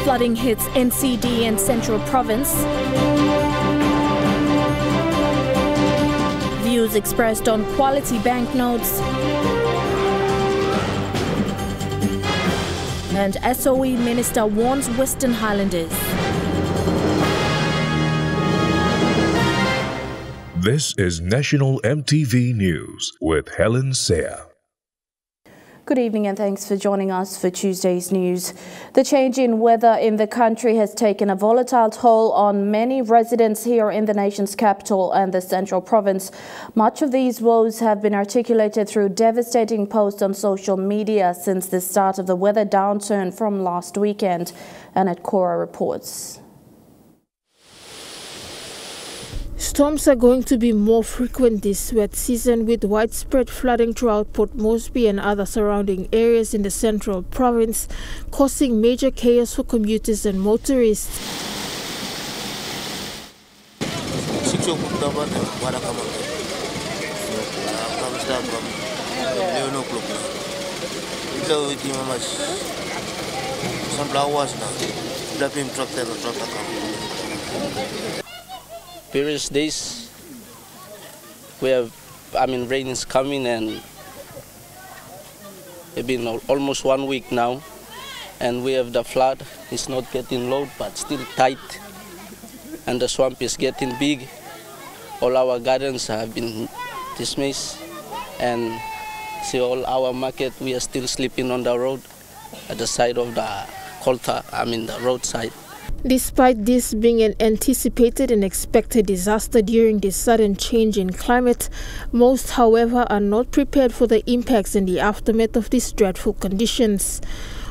Flooding hits NCD and Central Province. Views expressed on quality banknotes. And SOE Minister warns Western Highlanders. This is National EMTV News with Helen Seah. Good evening and thanks for joining us for Tuesday's news. The change in weather in the country has taken a volatile toll on many residents here in the nation's capital and the Central Province. Much of these woes have been articulated through devastating posts on social media since the start of the weather downturn from last weekend. And at Cora reports. Storms are going to be more frequent this wet season, with widespread flooding throughout Port Moresby and other surrounding areas in the Central Province, causing major chaos for commuters and motorists. Previous days, rain is coming, and it's been almost 1 week now, and we have the flood. It's not getting low, but still tight, and the swamp is getting big. All our gardens have been dismissed, and see all our market, we are still sleeping on the road, at the side of the the roadside. Despite this being an anticipated and expected disaster during this sudden change in climate, most, however, are not prepared for the impacts and the aftermath of these dreadful conditions.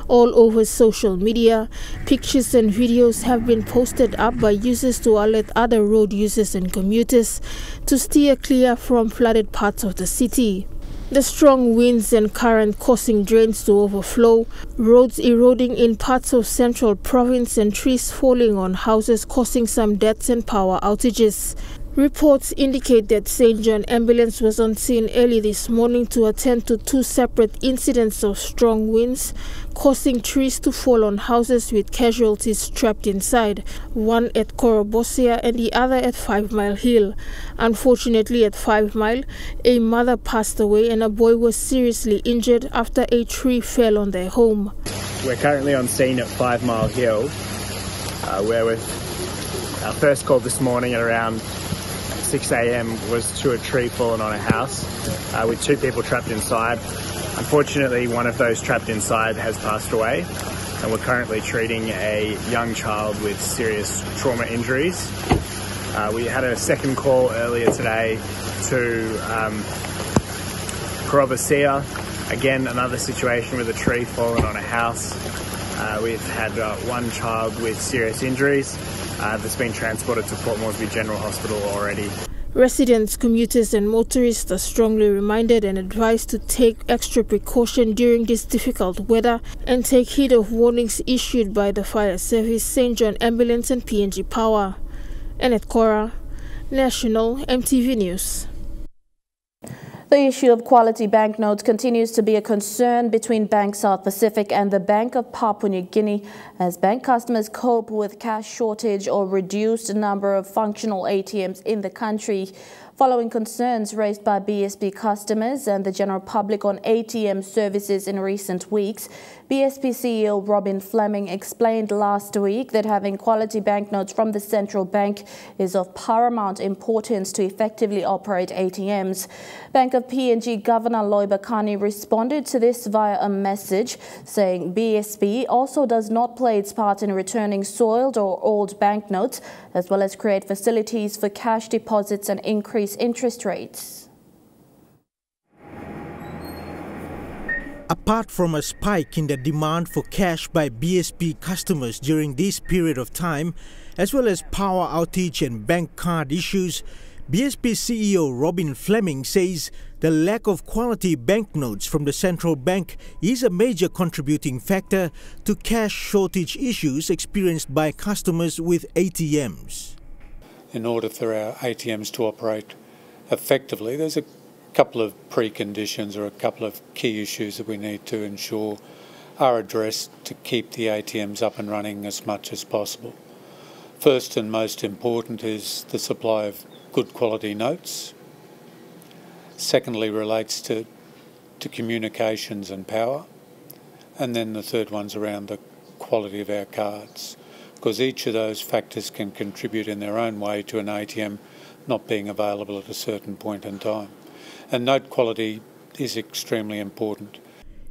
All over social media, pictures and videos have been posted up by users to alert other road users and commuters to steer clear from flooded parts of the city. The strong winds and current causing drains to overflow, roads eroding in parts of Central Province, and trees falling on houses causing some deaths and power outages. Reports indicate that St. John Ambulance was on scene early this morning to attend to 2 separate incidents of strong winds, causing trees to fall on houses with casualties trapped inside, one at Corobosia and the other at 5 Mile Hill. Unfortunately, at 5 Mile, a mother passed away and a boy was seriously injured after a tree fell on their home. We're currently on scene at 5 Mile Hill, where our first call this morning at around 6 a.m. was to a tree fallen on a house with 2 people trapped inside. Unfortunately, one of those trapped inside has passed away, and we're currently treating a young child with serious trauma injuries. We had a second call earlier today to Provincial. Again, another situation with a tree fallen on a house. We've had one child with serious injuries that's been transported to Port Moresby General Hospital already. Residents, commuters and motorists are strongly reminded and advised to take extra precaution during this difficult weather and take heed of warnings issued by the Fire Service, St. John Ambulance and PNG Power. And at Cora, National EMTV News. The issue of quality banknotes continues to be a concern between Bank South Pacific and the Bank of Papua New Guinea as bank customers cope with cash shortage or reduced number of functional ATMs in the country. Following concerns raised by BSP customers and the general public on ATM services in recent weeks, BSP CEO Robin Fleming explained last week that having quality banknotes from the central bank is of paramount importance to effectively operate ATMs. Bank of PNG Governor Loy Bakani responded to this via a message saying BSP also does not play its part in returning soiled or old banknotes, as well as create facilities for cash deposits and increase interest rates. Apart from a spike in the demand for cash by BSP customers during this period of time, as well as power outage and bank card issues, BSP CEO Robin Fleming says the lack of quality banknotes from the central bank is a major contributing factor to cash shortage issues experienced by customers with ATMs. In order for our ATMs to operate effectively, there's a couple of preconditions or a couple of key issues that we need to ensure are addressed to keep the ATMs up and running as much as possible. First and most important is the supply of good quality notes. Secondly relates to communications and power. And then the third one's around the quality of our cards, because each of those factors can contribute in their own way to an ATM not being available at a certain point in time. And note quality is extremely important.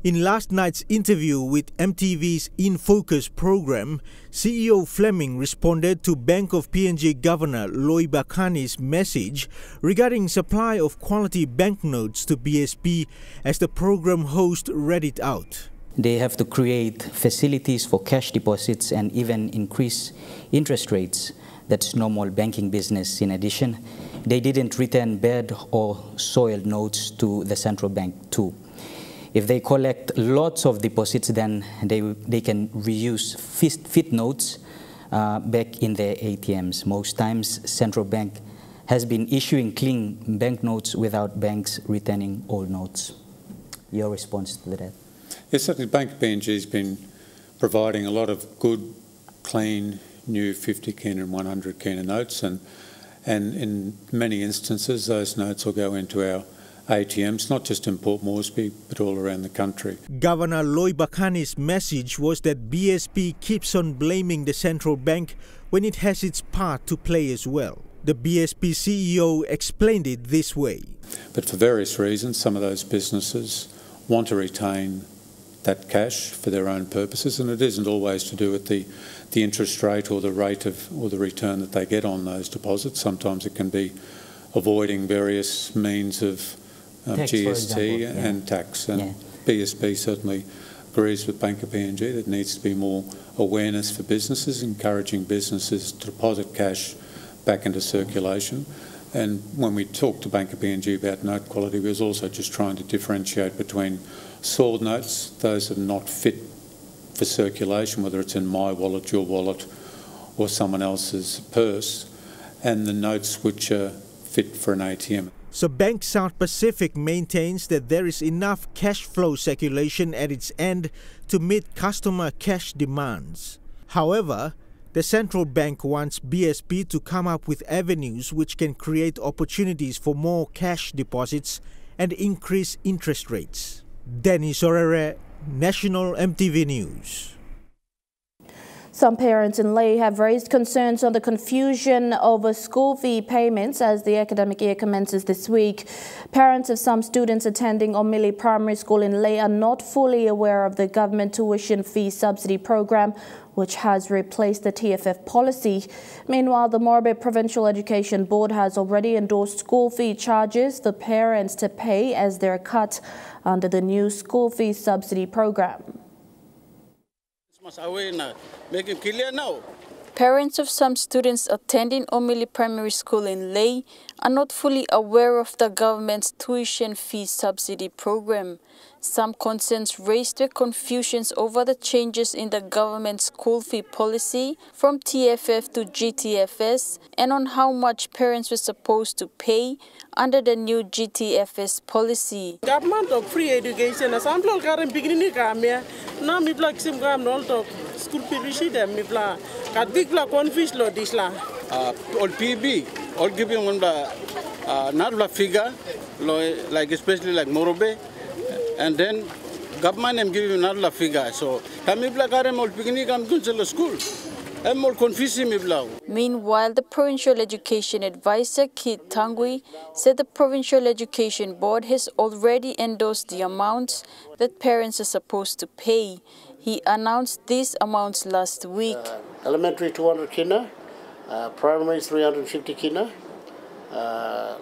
In last night's interview with MTV's In Focus program, CEO Fleming responded to Bank of PNG Governor Loy Bakani's message regarding supply of quality banknotes to BSP as the program host read it out. They have to create facilities for cash deposits and even increase interest rates. That's normal banking business. In addition, they didn't return bad or soiled notes to the central bank too. If they collect lots of deposits, then they can reuse fit notes back in their ATMs. Most times, central bank has been issuing clean banknotes without banks returning old notes. Your response to that? Yes, certainly Bank of PNG has been providing a lot of good, clean, new 50 kina and 100 kina notes, and in many instances those notes will go into our ATMs, not just in Port Moresby, but all around the country. Governor Loy Bakani's message was that BSP keeps on blaming the central bank when it has its part to play as well. The BSP CEO explained it this way. But for various reasons, some of those businesses want to retain that cash for their own purposes, and it isn't always to do with the interest rate or the rate of or the return that they get on those deposits. Sometimes it can be avoiding various means of tax, GST and tax. And BSP certainly agrees with Bank of PNG that there needs to be more awareness for businesses, encouraging businesses to deposit cash back into circulation. And when we talked to Bank of PNG about note quality, we was also just trying to differentiate between soiled notes, those that are not fit for circulation, whether it's in my wallet, your wallet, or someone else's purse, and the notes which are fit for an ATM. So Bank South Pacific maintains that there is enough cash flow circulation at its end to meet customer cash demands. However, the central bank wants BSP to come up with avenues which can create opportunities for more cash deposits and increase interest rates. Dennis Orere, National MTV News. Some parents in Lae have raised concerns on the confusion over school fee payments as the academic year commences this week. Parents of some students attending Omili Primary School in Lae are not fully aware of the government tuition fee subsidy program, which has replaced the TFF policy. Meanwhile, the Morobe Provincial Education Board has already endorsed school fee charges for parents to pay as they're cut under the new school fee subsidy program. Make it clear now. Parents of some students attending Omili Primary School in Lae are not fully aware of the government's tuition fee subsidy program. Some concerns raised were confusions over the changes in the government's school fee policy from TFF to GTFS and on how much parents were supposed to pay under the new GTFS policy. Government of free education, sample current beginning kamya, na mi black sim gam no talk school fee receipt mi bla, kat big black confused lo disla. All PB, all giving one not la figure, like especially like Morobe, and then government am giving another figure. So kami black are all beginning kam kunsel school. I'm more confusing me bla. Meanwhile, the Provincial Education Advisor, Kit Tangui, said the Provincial Education Board has already endorsed the amounts that parents are supposed to pay. He announced these amounts last week. Elementary 200 kina, primary 350 kina,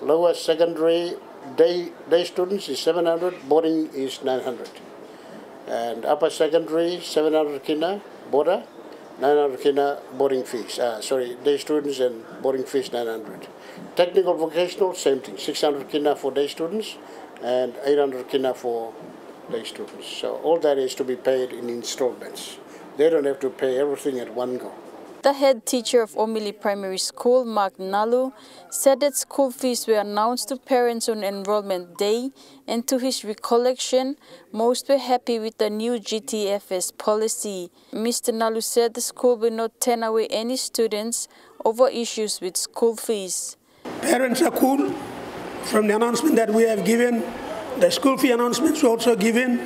lower secondary day students is 700, boarding is 900. And upper secondary 700 kina, border, 900 kina boarding fees. Day students and boarding fees 900. Technical vocational, same thing, 600 kina for day students and 800 kina for day students. So all that is to be paid in installments. They don't have to pay everything at one go. The head teacher of Omili Primary School, Mark Nalu, said that school fees were announced to parents on enrollment day, and to his recollection, most were happy with the new GTFS policy. Mr. Nalu said the school will not turn away any students over issues with school fees. Parents are cool from the announcement that we have given. The school fee announcements were also given.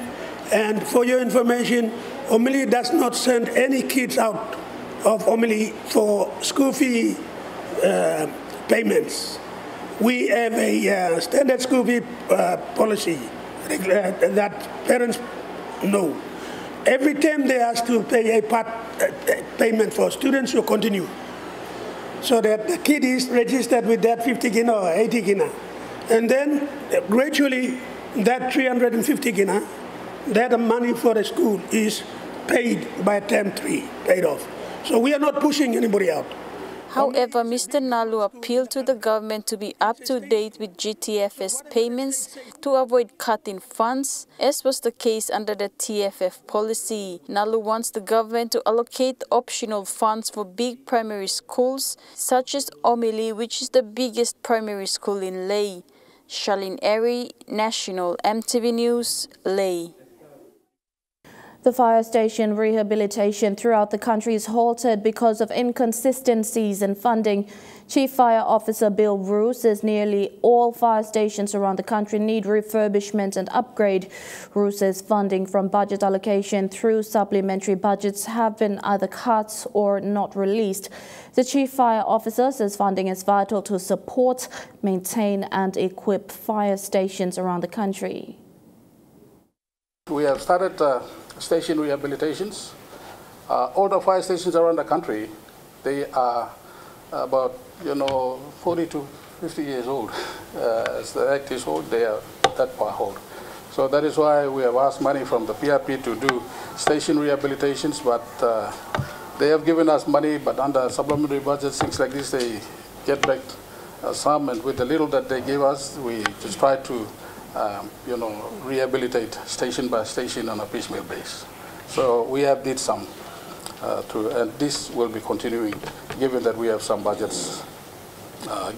And for your information, Omili does not send any kids out of Omili for school fee payments. We have a standard school fee policy that parents know. Every time they ask to pay a part payment for students will continue. So that the kid is registered with that 50 kina or 80 kina. And then gradually that 350 kina, that money for the school is paid by term 3, paid off. So we are not pushing anybody out. However, Mr. Nalu appealed to the government to be up to date with GTFS payments to avoid cutting funds, as was the case under the TFF policy. Nalu wants the government to allocate optional funds for big primary schools, such as Omili, which is the biggest primary school in Lae. Charlene Airy, National MTV News, Lae. The fire station rehabilitation throughout the country is halted because of inconsistencies in funding. Chief Fire Officer Bill Rue says nearly all fire stations around the country need refurbishment and upgrade. Rue says funding from budget allocation through supplementary budgets have been either cut or not released. The Chief Fire Officer says funding is vital to support, maintain and equip fire stations around the country. We have started station rehabilitations. All the fire stations around the country, they are about 40 to 50 years old. As the Act is old, they are that far old. So that is why we have asked money from the PRP to do station rehabilitations, but they have given us money, but under supplementary budgets, things like this, they get back some, and with the little that they give us, we just try to rehabilitate station by station on a piecemeal basis. So we have did some, and this will be continuing, given that we have some budgets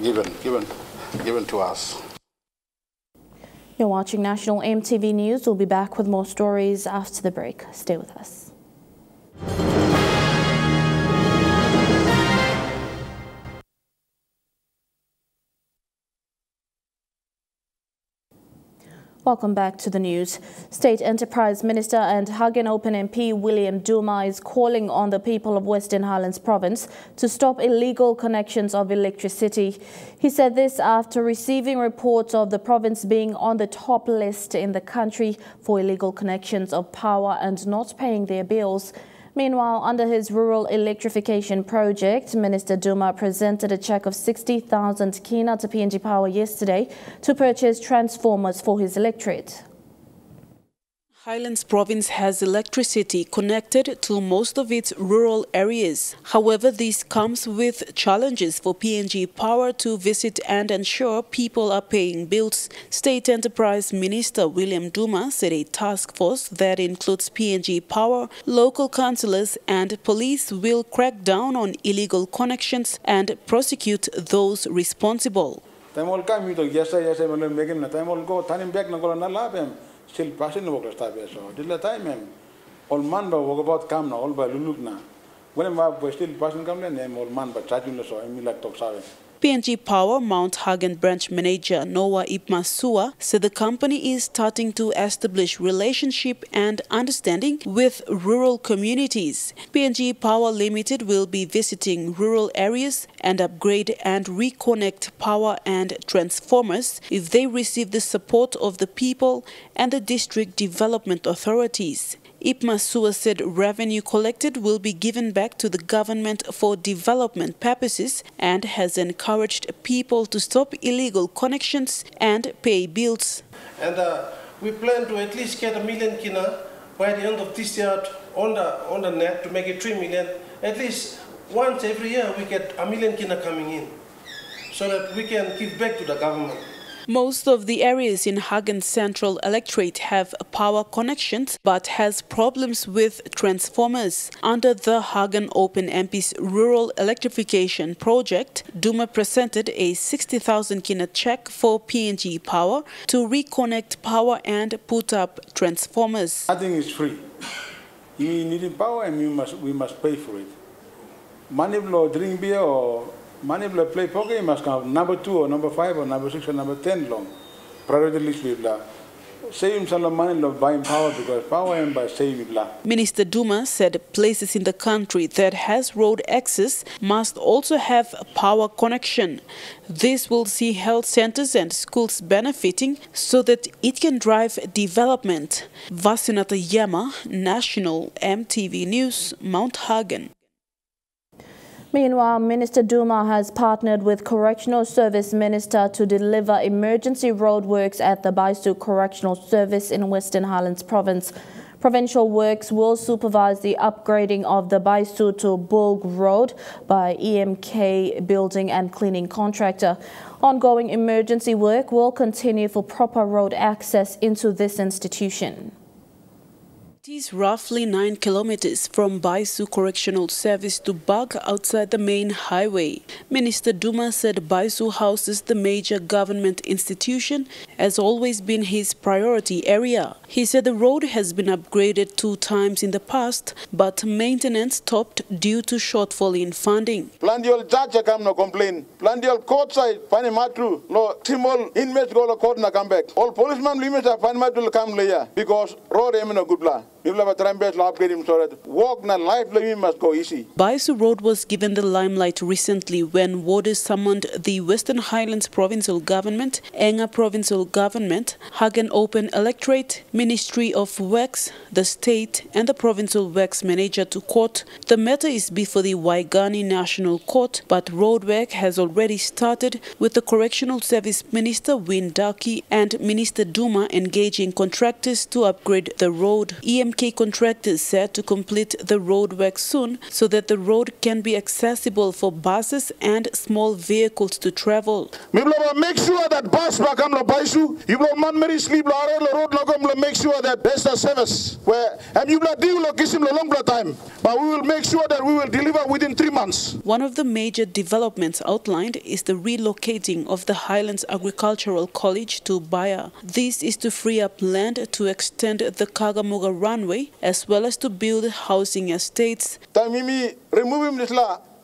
given to us. You're watching National MTV News. We'll be back with more stories after the break. Stay with us. Welcome back to the news. State Enterprise Minister and Hagen Open MP William Duma is calling on the people of Western Highlands Province to stop illegal connections of electricity. He said this after receiving reports of the province being on the top list in the country for illegal connections of power and not paying their bills. Meanwhile, under his rural electrification project, Minister Duma presented a cheque of 60,000 kina to PNG Power yesterday to purchase transformers for his electorate. Highlands Province has electricity connected to most of its rural areas. However, this comes with challenges for PNG Power to visit and ensure people are paying bills. State Enterprise Minister William Duma said a task force that includes PNG Power, local councillors and police will crack down on illegal connections and prosecute those responsible. Still passing the work so did the time all man but walk about come now all by Lulugna. When I'm still passing come then all man but charging the so I'm like talk sorry. PNG Power Mount Hagen branch manager Noah Ipmasua said the company is starting to establish relationship and understanding with rural communities. PNG Power Limited will be visiting rural areas and upgrade and reconnect power and transformers if they receive the support of the people and the district development authorities. Ipmasua said revenue collected will be given back to the government for development purposes and has encouraged people to stop illegal connections and pay bills. And we plan to at least get 1 million kina by the end of this year on the net to make it 3 million. At least once every year we get 1 million kina coming in so that we can give back to the government. Most of the areas in Hagen Central Electorate have power connections but has problems with transformers. Under the Hagen Open MP's Rural Electrification Project, Duma presented a 60,000 kina check for PNG Power to reconnect power and put up transformers. Nothing is free. You need power and we must pay for it. Money blow drink beer or money blow play poker, you must have number 2 or number 5 or number 6 or number 10 long. Priority list people. Save some money of buying power because power and by saving. Minister Duma said places in the country that has road access must also have a power connection. This will see health centers and schools benefiting so that it can drive development. Vasinata Yama, National EMTV News, Mount Hagen. Meanwhile, Minister Duma has partnered with Correctional Service Minister to deliver emergency roadworks at the Baisu Correctional Service in Western Highlands Province. Provincial Works will supervise the upgrading of the Baisu to Bulg Road by EMK Building and Cleaning Contractor. Ongoing emergency work will continue for proper road access into this institution. It is roughly 9 kilometers from Baisu Correctional Service to Bug outside the main highway. Minister Duma said Baisu houses the major government institution has always been his priority area. He said the road has been upgraded 2 times in the past, but maintenance stopped due to shortfall in funding. Plandial judge come no complain. Plandial court side find matru no timol inmates go to court na come back. All policemen limits are find matru come later because road am no good plan. Baisu Road was given the limelight recently when warders summoned the Western Highlands Provincial Government, Enga Provincial Government, Hagen Open Electorate, Ministry of Works, the State and the Provincial Works Manager to court. The matter is before the Waigani National Court, but roadwork has already started with the Correctional Service Minister Windaki and Minister Duma engaging contractors to upgrade the road. EMK contractors said to complete the roadwork soon so that the road can be accessible for buses and small vehicles to travel. Make sure that bus come to Baisu, you will man many sleep the road make sure that there's a service where and you will deal with a long time, but we will make sure that we will deliver within 3 months. One of the major developments outlined is the relocating of the Highlands Agricultural College to Baya. This is to free up land to extend the Kagamuga runway as well as to build housing estates. Removing this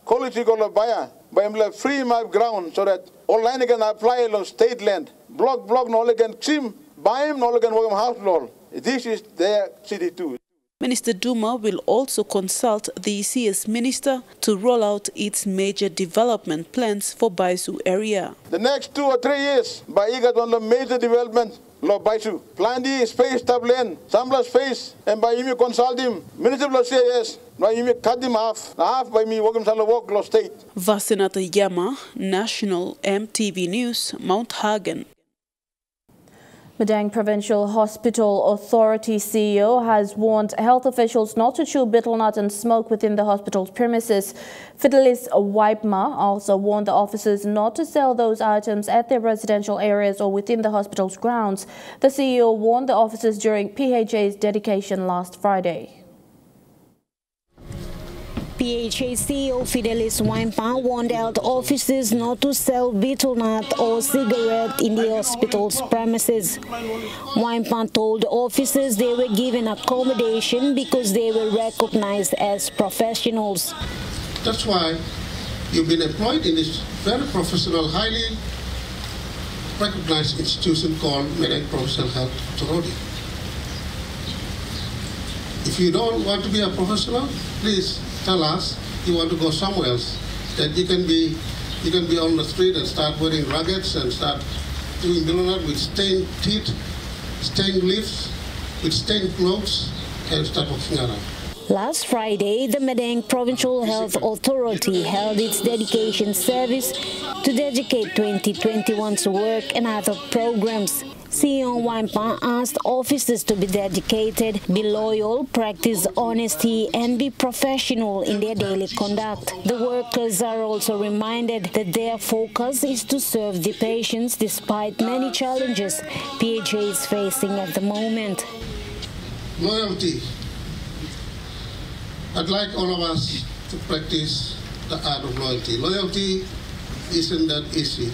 college go Baya by free my ground so that all land can apply on state land. Block no can trim, buy him no can work house law. This is their city too. Minister Duma will also consult the CS Minister to roll out its major development plans for Baisu area. The next 2 or 3 years, by got on the major development lo Baisu. Plan the space tablen, Sambla space, and by him consult him. Minister will say yes, by him cut him half by me work him walk lo state. Vasinata Yama, National EMTV News, Mount Hagen. Madang Provincial Hospital Authority CEO has warned health officials not to chew betel nut and smoke within the hospital's premises. Fidelis Waipma also warned the officers not to sell those items at their residential areas or within the hospital's grounds. The CEO warned the officers during PHA's dedication last Friday. PHA CEO Fidelis Waipma warned health officers not to sell betel nut or cigarette in the hospital's premises. Waipma told officers they were given accommodation because they were recognized as professionals. That's why you've been employed in this very professional, highly recognized institution called Madang Provincial Health Authority. If you don't want to be a professional, please tell us you want to go somewhere else. That you can be on the street and start wearing raggeds and start doing donut with stained teeth, stained lips, with stained clothes, and start walking around. Last Friday, the Madang Provincial Health Authority held its dedication service to dedicate 2021's work and other programs. CEO Waimpang asked officers to be dedicated, be loyal, practice honesty, and be professional in their daily conduct. The workers are also reminded that their focus is to serve the patients despite many challenges PHA is facing at the moment. Loyalty. I'd like all of us to practice the art of loyalty. Loyalty isn't that easy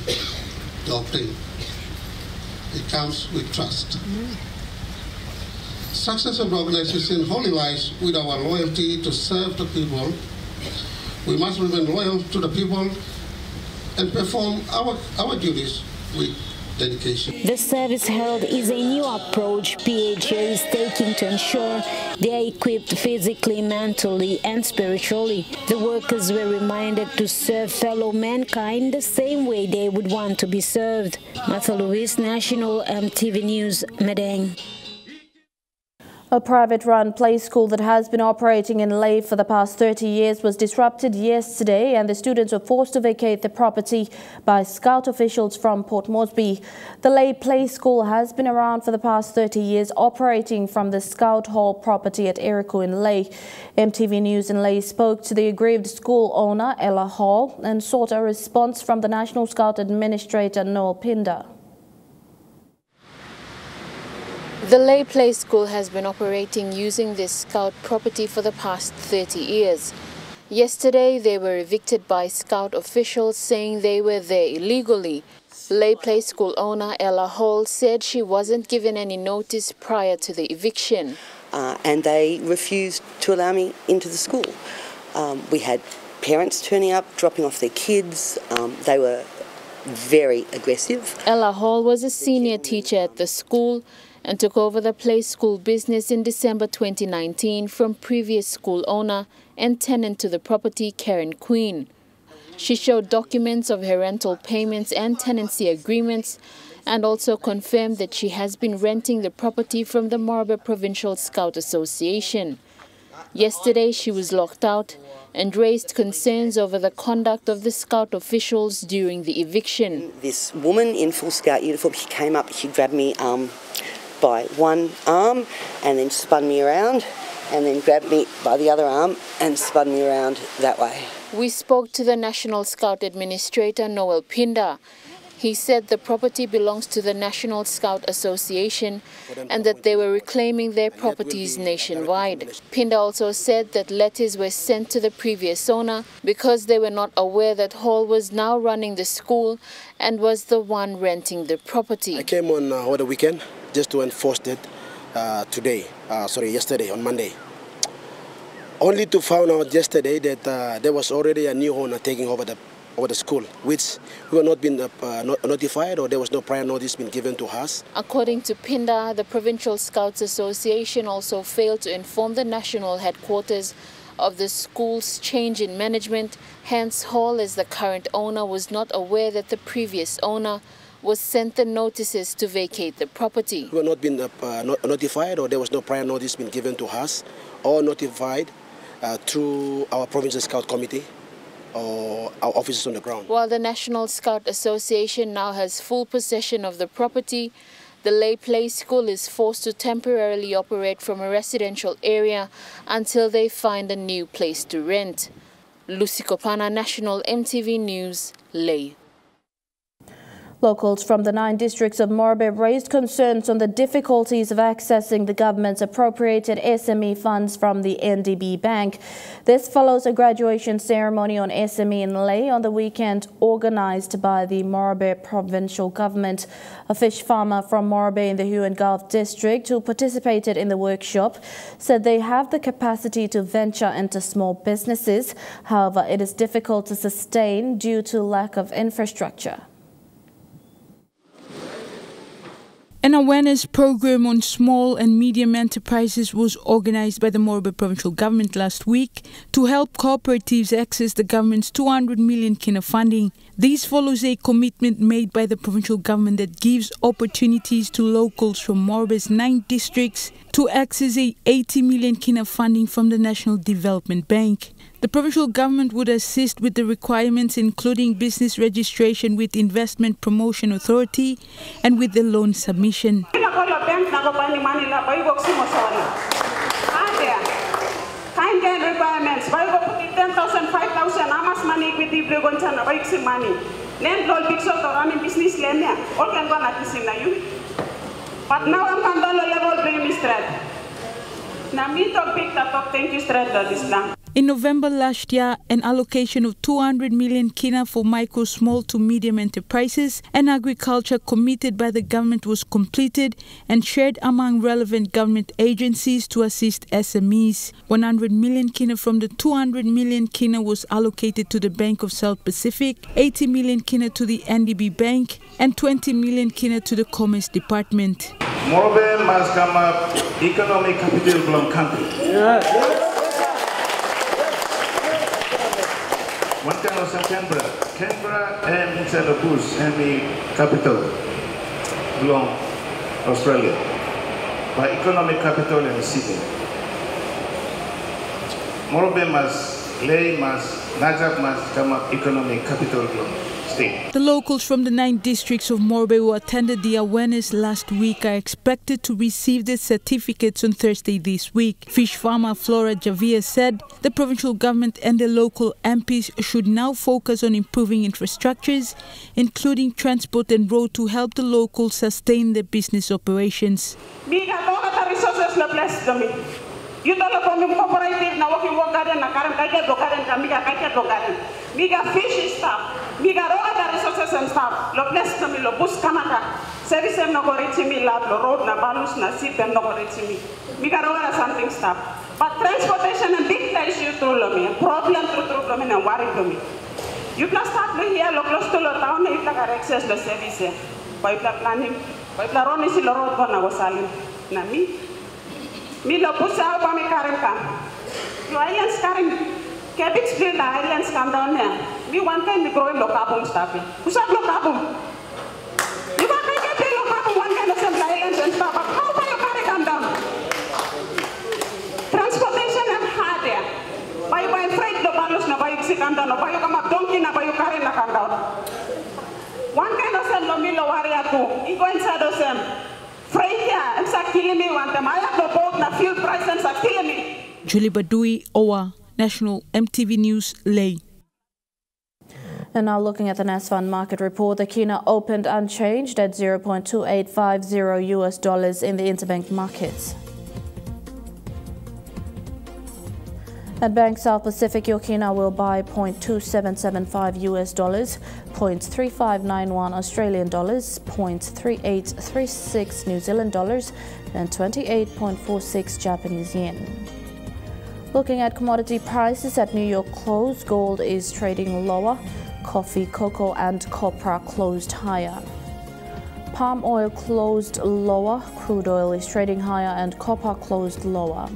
to obtain. It comes with trust. Success of the organization wholly lies with our loyalty to serve the people. We must remain loyal to the people and perform our duties with dedication. The service held is a new approach PHA is taking to ensure they are equipped physically, mentally, and spiritually. The workers were reminded to serve fellow mankind the same way they would want to be served. Martha Louise, National EMTV News, Medang. A private-run play school that has been operating in Lae for the past 30 years was disrupted yesterday, and the students were forced to vacate the property by Scout officials from Port Moresby. The Lae Play School has been around for the past 30 years, operating from the Scout Hall property at Eriku in Lae. MTV News in Lae spoke to the aggrieved school owner, Ella Hall, and sought a response from the National Scout Administrator, Noel Pinder. The Lae Play School has been operating using this Scout property for the past 30 years. Yesterday, they were evicted by Scout officials saying they were there illegally. Lae Play School owner Ella Hall said she wasn't given any notice prior to the eviction. And they refused to allow me into the school. We had parents turning up, dropping off their kids. They were very aggressive. Ella Hall was a senior teacher at the school and took over the play school business in December 2019 from previous school owner and tenant to the property, Karen Queen. She showed documents of her rental payments and tenancy agreements and also confirmed that she has been renting the property from the Marlborough Provincial Scout Association. Yesterday, she was locked out and raised concerns over the conduct of the Scout officials during the eviction. This woman in full Scout uniform, she came up, she grabbed me by one arm and then spun me around and then grabbed me by the other arm and spun me around that way. We spoke to the National Scout Administrator, Noel Pinder. He said the property belongs to the National Scout Association and that they were reclaiming their properties nationwide. Pinder also said that letters were sent to the previous owner because they were not aware that Hall was now running the school and was the one renting the property. I came on over the weekend just to enforce it yesterday on Monday. Only to find out yesterday that there was already a new owner taking over the school, which we were not been notified, or there was no prior notice been given to us. According to Pinder, the Provincial Scouts Association also failed to inform the national headquarters of the school's change in management. Hence, Hall, as the current owner, was not aware that the previous owner was sent the notices to vacate the property. We were not been notified, or there was no prior notice been given to us, or notified through our Provincial Scout Committee or our officers on the ground. While the National Scout Association now has full possession of the property, the Lae Play School is forced to temporarily operate from a residential area until they find a new place to rent. Lucy Kopana, National EMTV News, Lae. Locals from the 9 districts of Marlborough raised concerns on the difficulties of accessing the government's appropriated SME funds from the NDB Bank. This follows a graduation ceremony on SME in Lae on the weekend organised by the Marlborough Provincial Government. A fish farmer from Marlborough in the Huon Gulf district who participated in the workshop said they have the capacity to venture into small businesses. However, it is difficult to sustain due to lack of infrastructure. An awareness program on small and medium enterprises was organized by the Marlborough Provincial Government last week to help cooperatives access the government's 200 million kina funding. This follows a commitment made by the provincial government that gives opportunities to locals from Marlborough's 9 districts to access a 80 million kina funding from the National Development Bank. The The provincial government would assist with the requirements including business registration with Investment Promotion Authority and with the loan submission. Kind requirements, why go put 10,000, 5,000, how much money equity we're going to buy some money. Then all big sort of running business lane, all can go at this in you. But now I'm on the level bring me straight. Now me talk big talk, thank you straight to this land. In November last year, an allocation of 200 million kina for micro, small to medium enterprises and agriculture committed by the government was completed and shared among relevant government agencies to assist SMEs. 100 million kina from the 200 million kina was allocated to the Bank of South Pacific, 80 million kina to the NDB Bank, and 20 million kina to the Commerce Department. Morobe must come up economic capital from country. One kind of Canberra and inside the bush and the capital belong Australia. By economic capital and city. Morobe must, Ley must, Najab must come up economic capital belong state. The locals from the 9 districts of Morobe who attended the awareness last week are expected to receive their certificates on Thursday this week. Fish farmer Flora Javia said the provincial government and the local MPs should now focus on improving infrastructures, including transport and road, to help the locals sustain their business operations. You don't know from cooperative now working work garden na karam kaje garden kamiga kaje garden. Miga fish staff, miga other resources and staff. Lo bless kami lo bus kamaka. Service em no goriti mi lab lo road na balus na sip em no goriti mi. Miga other something staff. But transportation and big issue through lo mi. Problem through lo mi na worry lo mi. You can start lo here lo close to lo town if like access lo service. By planning, by roni si lo road ko na go salim. Na mi. Milo pusa pa mi karim kam. Your islands karim. Kebix build the islands come down there. We one time we grow lokabum stuff. Pusa lokabum. You want to get the lokabum one kind of some islands and stuff. But how can you carry come down? Transportation and hard there. By freight lo balus na by you come down. By you come up donkey na by you carry na come down. One kind of some lo milo warrior too. You go inside of them. Julie Badui, OWA, National MTV News, Ley. And now looking at the NASFund market report, the kina opened unchanged at $0.2850 in the interbank markets. At Bank South Pacific, your kina will buy $0.2775 $0.3591 Australian dollars, $0.3836 New Zealand dollars, and 28.46 Japanese yen. Looking at commodity prices at New York close, gold is trading lower, coffee, cocoa, and copra closed higher. Palm oil closed lower, crude oil is trading higher, and copper closed lower.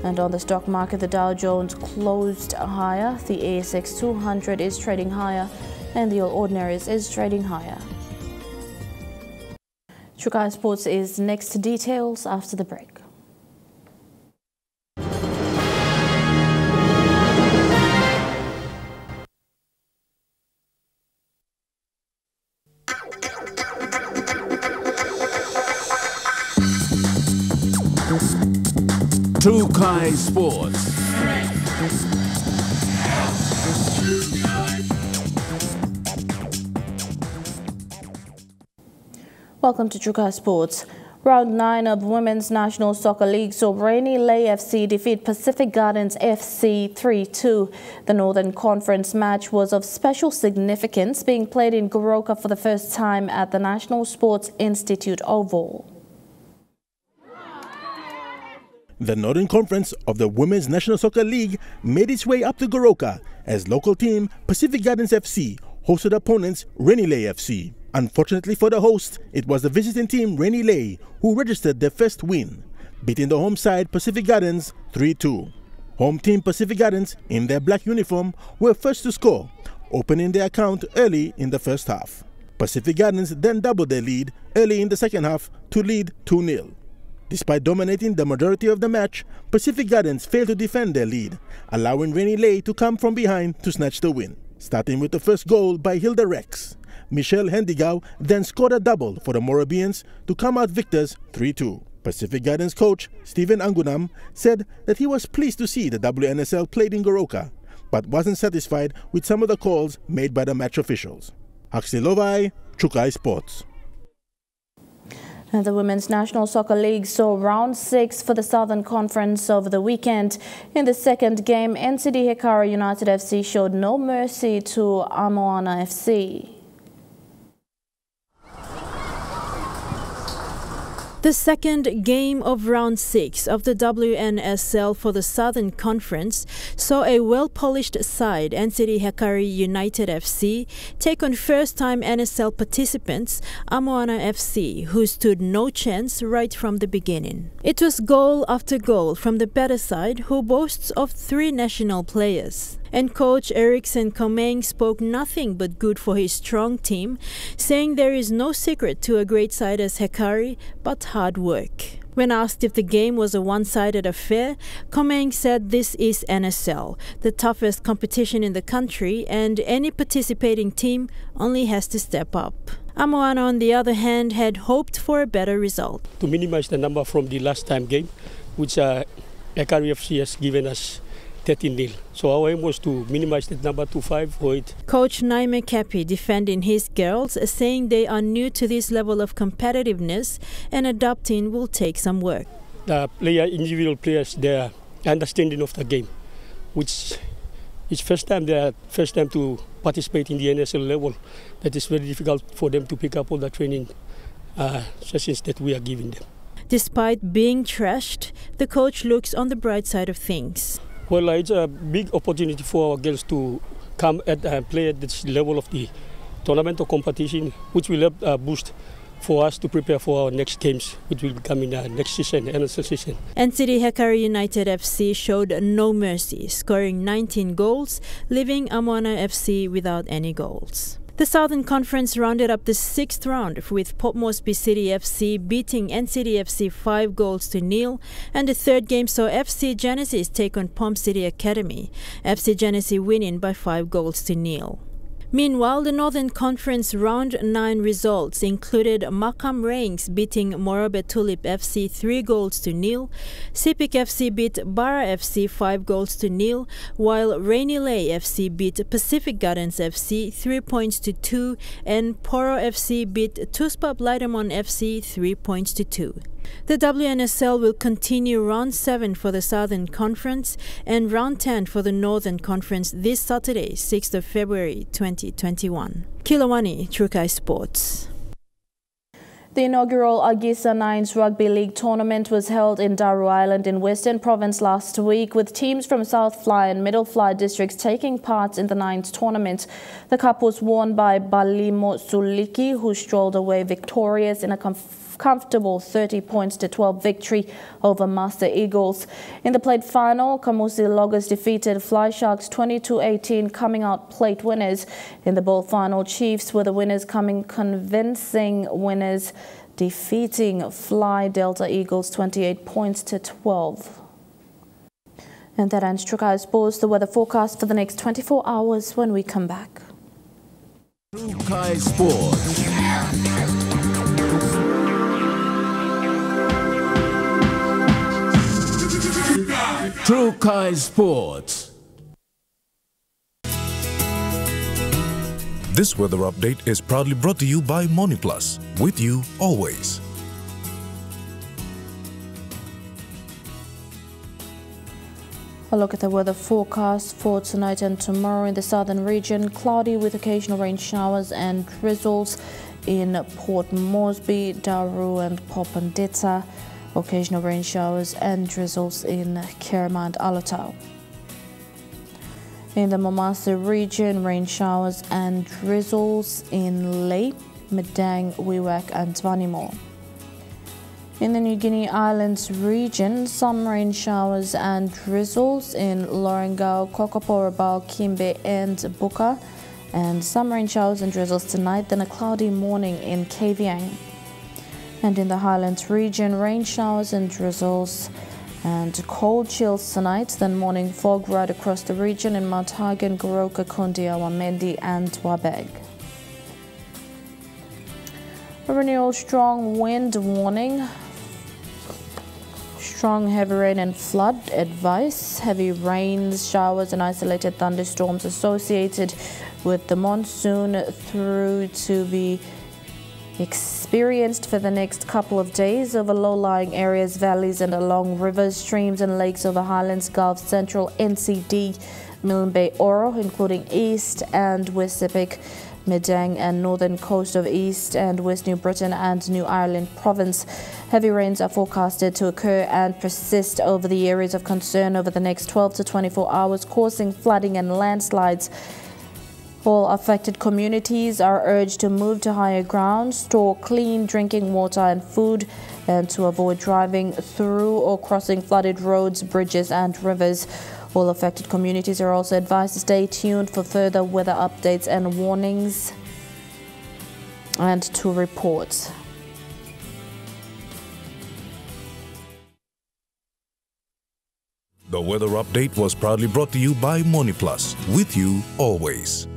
And on the stock market, the Dow Jones closed higher, the ASX 200 is trading higher, and the All Ordinaries is trading higher. Chukai Sports is next to details after the break. Chukai Sports. Welcome to Chukai Sports. Round 9 of Women's National Soccer League saw Rainy Lay FC defeat Pacific Gardens FC 3-2. The Northern Conference match was of special significance, being played in Goroka for the first time at the National Sports Institute Oval. The Northern Conference of the Women's National Soccer League made its way up to Goroka as local team Pacific Gardens FC hosted opponents Rainy Lay FC. Unfortunately for the host, it was the visiting team Rainy Lay who registered their first win, beating the home side Pacific Gardens 3-2. Home team Pacific Gardens in their black uniform were first to score, opening their account early in the first half. Pacific Gardens then doubled their lead early in the second half to lead 2-0. Despite dominating the majority of the match, Pacific Gardens failed to defend their lead, allowing Rennie Lay to come from behind to snatch the win. Starting with the first goal by Hilda Rex, Michelle Hendigau then scored a double for the Morabians to come out victors 3-2. Pacific Gardens coach Stephen Angunam said that he was pleased to see the WNSL played in Goroka, but wasn't satisfied with some of the calls made by the match officials. Huxley Lovai, Chukai Sports. And the Women's National Soccer League saw round 6 for the Southern Conference over the weekend. In the second game, NCD Hekara United FC showed no mercy to Amoana FC. The second game of round 6 of the WNSL for the Southern Conference saw a well-polished side, NCD Hekari United FC, take on first-time NSL participants, Amoana FC, who stood no chance right from the beginning. It was goal after goal from the better side, who boasts of 3 national players. And coach Erickson Komeng spoke nothing but good for his strong team, saying there is no secret to a great side as Hekari, but hard work. When asked if the game was a one-sided affair, Komeng said this is NSL, the toughest competition in the country, and any participating team only has to step up. Amoana, on the other hand, had hoped for a better result. To minimize the number from the last time game, which Hekari FC has given us 13-0. So our aim was to minimize that number to 5 or 8. Coach Naime Kapi defending his girls, saying they are new to this level of competitiveness and adapting will take some work. The individual players, their understanding of the game, which is first time to participate in the NSL level. That is very difficult for them to pick up all the training sessions that we are giving them. Despite being trashed, the coach looks on the bright side of things. Well, it's a big opportunity for our girls to come and play at this level of the tournament or competition, which will help boost for us to prepare for our next games, which will come in next season, NSL season. NCD Hekari United FC showed no mercy, scoring 19 goals, leaving Amoana FC without any goals. The Southern Conference rounded up the 6th round with Port Moresby City FC beating NCD FC 5-0, and the third game saw FC Genesis take on Palm City Academy, FC Genesis winning by 5-0. Meanwhile, the Northern Conference Round 9 results included Markham Ranks beating Morobe Tulip FC 3-0, Sepik FC beat Barra FC 5-0, while Rainy Lay FC beat Pacific Gardens FC 3-2, and Poro FC beat Tuspap Lightermon FC 3-2. The WNSL will continue Round 7 for the Southern Conference and Round 10 for the Northern Conference this Saturday, 6th of February 2021. Kilawani, Trukai Sports. The inaugural Agisa Nines Rugby League tournament was held in Daru Island in Western Province last week, with teams from South Fly and Middle Fly districts taking part in the Nines tournament. The cup was won by Balimo Suliki, who strolled away victorious in a comfortable 30-12 victory over Master Eagles. In the plate final, Kamusi Loggers defeated Fly Sharks 20-18, coming out plate winners. In the bowl final, Chiefs were the winners, coming convincing winners, defeating Fly Delta Eagles 28-12. And that ends Trukai Sports. The weather forecast for the next 24 hours when we come back. Trukai Sports. Trukai Sports. This weather update is proudly brought to you by MoneyPlus, with you always. A look at the weather forecast for tonight and tomorrow in the southern region. Cloudy with occasional rain showers and drizzles in Port Moresby, Daru and Popondetta. Occasional rain showers and drizzles in Kerema and Alatau. In the Momasa region, rain showers and drizzles in Ley, Medang, Wewak and Vanimo. In the New Guinea Islands region, some rain showers and drizzles in Lorengau, Kokoporabao, Kimbe and Buka, and some rain showers and drizzles tonight, then a cloudy morning in Kavieng. And in the Highlands region, rain showers and drizzles and cold chills tonight, then morning fog right across the region in Mount Hagen, Goroka, Kondia, Wamendi and Wabeg. A renewal strong wind warning, strong heavy rain and flood advice, heavy rains, showers and isolated thunderstorms associated with the monsoon through to be experienced for the next couple of days over low-lying areas, valleys and along rivers, streams and lakes of the Highlands, Gulf, Central, NCD, Milne Bay, Oro, including East and West Sepik, Medang and northern coast of East and West New Britain and New Ireland province. Heavy rains are forecasted to occur and persist over the areas of concern over the next 12 to 24 hours, causing flooding and landslides. All affected communities are urged to move to higher ground, store clean drinking water and food, and to avoid driving through or crossing flooded roads, bridges and rivers. All affected communities are also advised to stay tuned for further weather updates and warnings and to report. The weather update was proudly brought to you by MoneyPlus, with you always.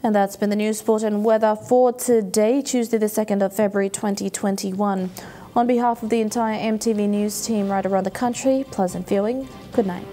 And that's been the news, sport and weather for today, Tuesday the 2nd of February 2021. On behalf of the entire MTV News team right around the country, pleasant viewing. Good night.